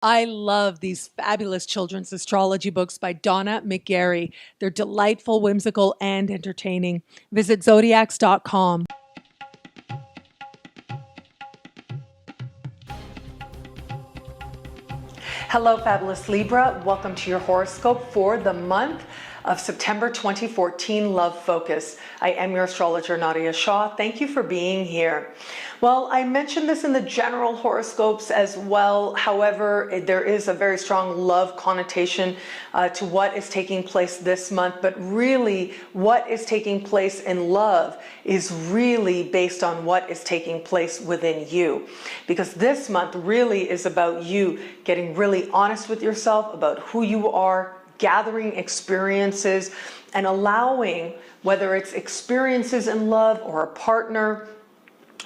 I love these fabulous children's astrology books by Donna McGarry. They're delightful, whimsical, and entertaining. Visit zodiacs.com. Hello, fabulous Libra. Welcome to your horoscope for the month of September 2014, Love Focus. I am your astrologer, Nadiya Shah. Thank you for being here. Well, I mentioned this in the general horoscopes as well. However, there is a very strong love connotation to what is taking place this month. But really, what is taking place in love is really based on what is taking place within you. Because this month really is about you getting really honest with yourself about who you are, gathering experiences, and allowing, whether it's experiences in love or a partner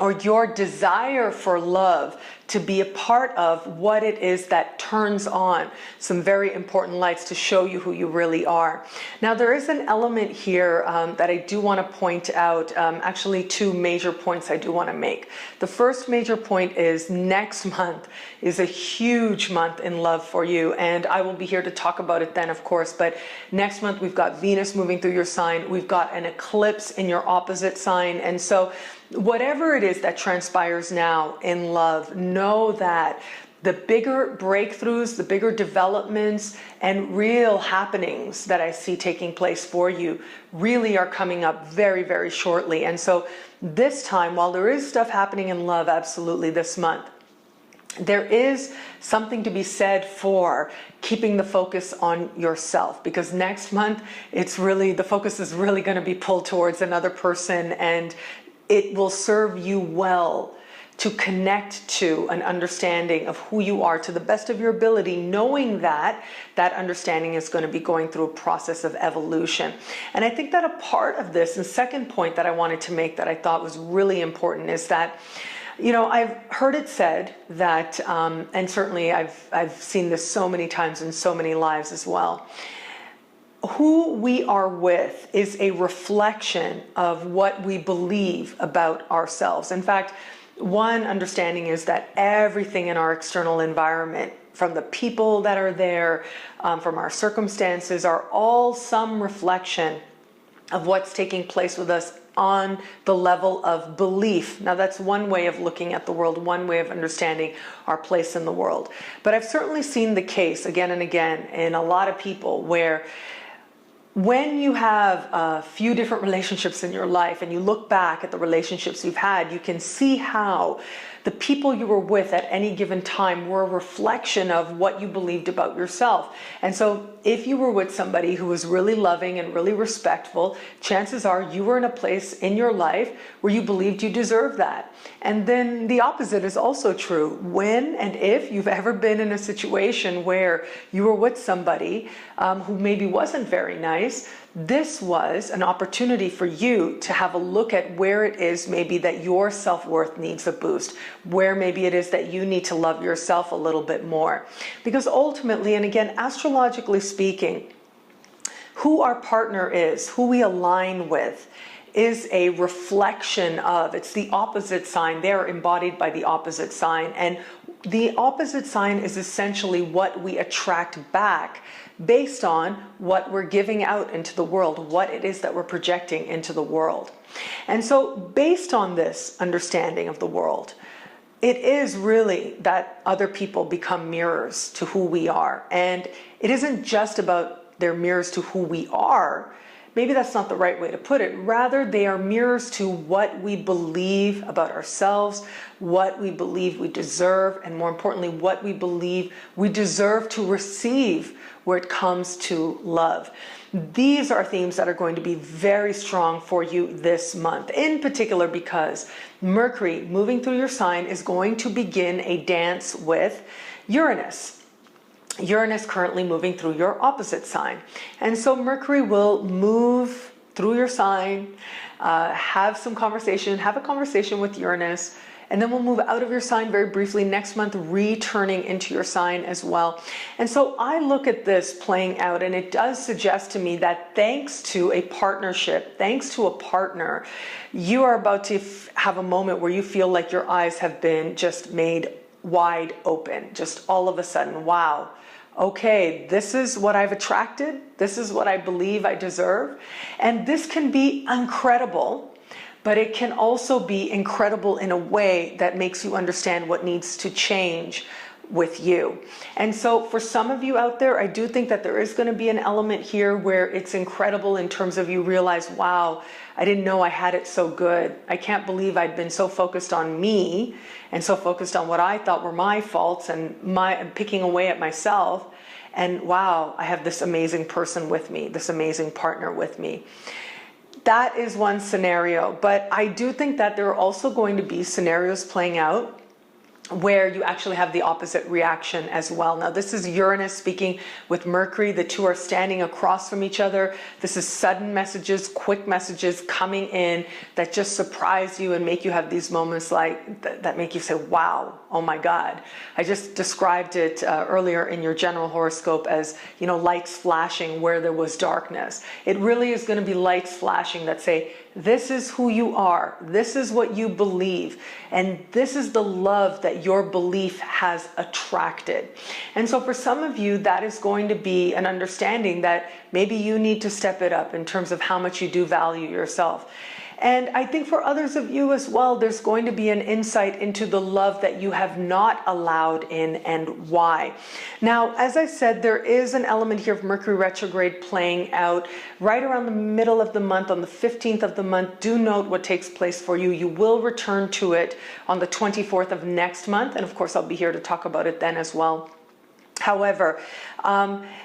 or your desire for love, to be a part of what it is that turns on some very important lights to show you who you really are. Now, there is an element here that I do want to point out, actually two major points I do want to make. The first major point is next month is a huge month in love for you, and I will be here to talk about it then, of course, but next month we've got Venus moving through your sign, we've got an eclipse in your opposite sign, and so whatever it is that transpires now in love, know that the bigger breakthroughs, the bigger developments, and real happenings that I see taking place for you really are coming up very, very shortly. And so this time, while there is stuff happening in love, absolutely this month, there is something to be said for keeping the focus on yourself, because next month it's really, the focus is really going to be pulled towards another person, and it will serve you well to connect to an understanding of who you are to the best of your ability, knowing that that understanding is going to be going through a process of evolution. And I think that a part of this, and second point that I wanted to make that I thought was really important, is that, you know, I've heard it said that, and certainly I've seen this so many times in so many lives as well, who we are with is a reflection of what we believe about ourselves. In fact, one understanding is that everything in our external environment, from the people that are there, from our circumstances, are all some reflection of what's taking place with us on the level of belief. Now, that's one way of looking at the world, one way of understanding our place in the world. But I've certainly seen the case again and again in a lot of people where when you have a few different relationships in your life and you look back at the relationships you've had, you can see how the people you were with at any given time were a reflection of what you believed about yourself. And so if you were with somebody who was really loving and really respectful, chances are you were in a place in your life where you believed you deserved that. And then the opposite is also true. When and if you've ever been in a situation where you were with somebody who maybe wasn't very nice, this was an opportunity for you to have a look at where it is maybe that your self-worth needs a boost, where maybe it is that you need to love yourself a little bit more. Because ultimately, and again, astrologically speaking, who our partner is, who we align with, is a reflection of, it's the opposite sign. They're embodied by the opposite sign. And the opposite sign is essentially what we attract back based on what we're giving out into the world, what it is that we're projecting into the world. And so based on this understanding of the world, it is really that other people become mirrors to who we are. And it isn't just about their mirrors to who we are. Maybe that's not the right way to put it. Rather, they are mirrors to what we believe about ourselves, what we believe we deserve, and more importantly, what we believe we deserve to receive where it comes to love. These are themes that are going to be very strong for you this month, in particular because Mercury moving through your sign is going to begin a dance with Uranus. Uranus currently moving through your opposite sign. And so Mercury will move through your sign, have a conversation with Uranus, and then we'll move out of your sign very briefly next month, returning into your sign as well. And so I look at this playing out, and it does suggest to me that thanks to a partnership, thanks to a partner, you are about to have a moment where you feel like your eyes have been just made wide open, just all of a sudden, wow, okay, this is what I've attracted, this is what I believe I deserve. And this can be incredible, but it can also be incredible in a way that makes you understand what needs to change with you. And so for some of you out there, I do think that there is going to be an element here where it's incredible in terms of you realize, wow, I didn't know I had it so good. I can't believe I'd been so focused on me and so focused on what I thought were my faults and picking away at myself. And wow, I have this amazing person with me, this amazing partner with me. That is one scenario, but I do think that there are also going to be scenarios playing out where you actually have the opposite reaction as well. Now, this is Uranus speaking with Mercury. The two are standing across from each other. This is sudden messages, quick messages coming in that just surprise you and make you have these moments like that make you say, wow, oh my God. I just described it earlier in your general horoscope as, you know, lights flashing where there was darkness. It really is going to be lights flashing that say, this is who you are. This is what you believe. And this is the love that your belief has attracted. And so for some of you, that is going to be an understanding that maybe you need to step it up in terms of how much you do value yourself. And I think for others of you as well, there's going to be an insight into the love that you have not allowed in and why. Now, as I said, there is an element here of Mercury retrograde playing out right around the middle of the month, on the 15th of the month. Do note what takes place for you. You will return to it on the 24th of next month. And of course, I'll be here to talk about it then as well. However,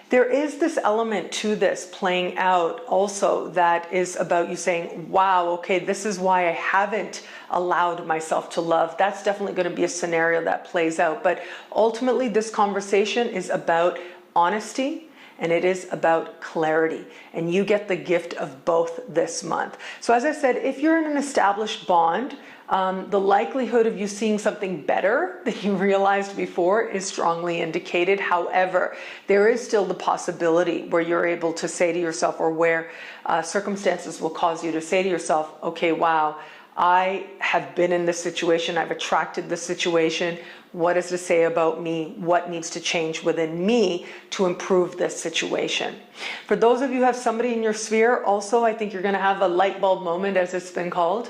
there is this element to this playing out also that is about you saying, wow, okay, this is why I haven't allowed myself to love. That's definitely going to be a scenario that plays out. But ultimately, this conversation is about honesty and it is about clarity. And you get the gift of both this month. So as I said, if you're in an established bond, the likelihood of you seeing something better than you realized before is strongly indicated. However, there is still the possibility where you're able to say to yourself, or where circumstances will cause you to say to yourself, okay, wow, I have been in this situation. I've attracted this situation. What does it say about me? What needs to change within me to improve this situation? For those of you who have somebody in your sphere, also, I think you're going to have a light bulb moment, as it's been called,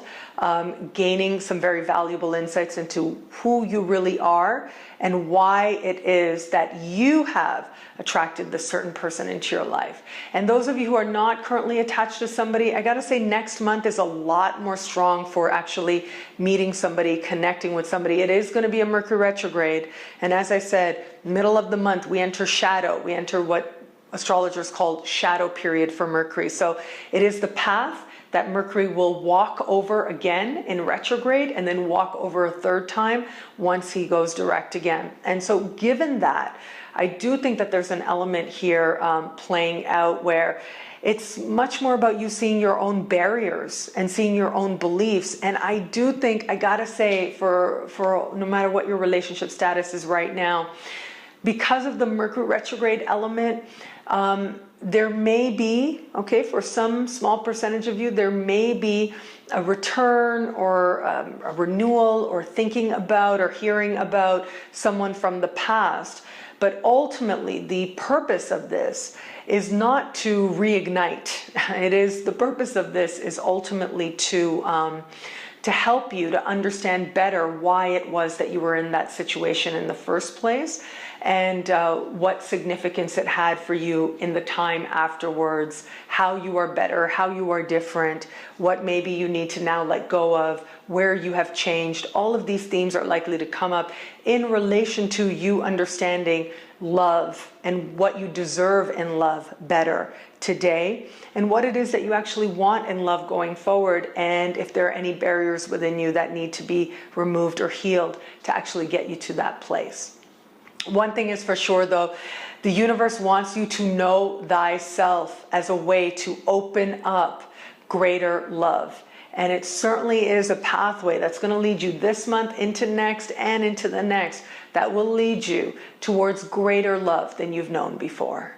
gaining some very valuable insights into who you really are and why it is that you have attracted this certain person into your life. And those of you who are not currently attached to somebody, I gotta say next month is a lot more strong for actually meeting somebody, connecting with somebody. It is gonna be a Mercury retrograde. And as I said, middle of the month, we enter shadow. We enter what astrologers call shadow period for Mercury. So it is the path that Mercury will walk over again in retrograde and then walk over a third time once he goes direct again. And so given that, I do think that there's an element here playing out where it's much more about you seeing your own barriers and seeing your own beliefs. And I do think, I gotta say, for no matter what your relationship status is right now, because of the Mercury retrograde element, there may be, okay, for some small percentage of you, there may be a return or a renewal or thinking about or hearing about someone from the past. But ultimately, the purpose of this is not to reignite. The purpose of this is ultimately to help you to understand better why it was that you were in that situation in the first place, and what significance it had for you in the time afterwards, how you are better, how you are different, what maybe you need to now let go of, where you have changed. All of these themes are likely to come up in relation to you understanding love and what you deserve in love better today, and what it is that you actually want in love going forward, and if there are any barriers within you that need to be removed or healed to actually get you to that place. One thing is for sure though, the universe wants you to know thyself as a way to open up greater love. And it certainly is a pathway that's going to lead you this month into next and into the next, that will lead you towards greater love than you've known before.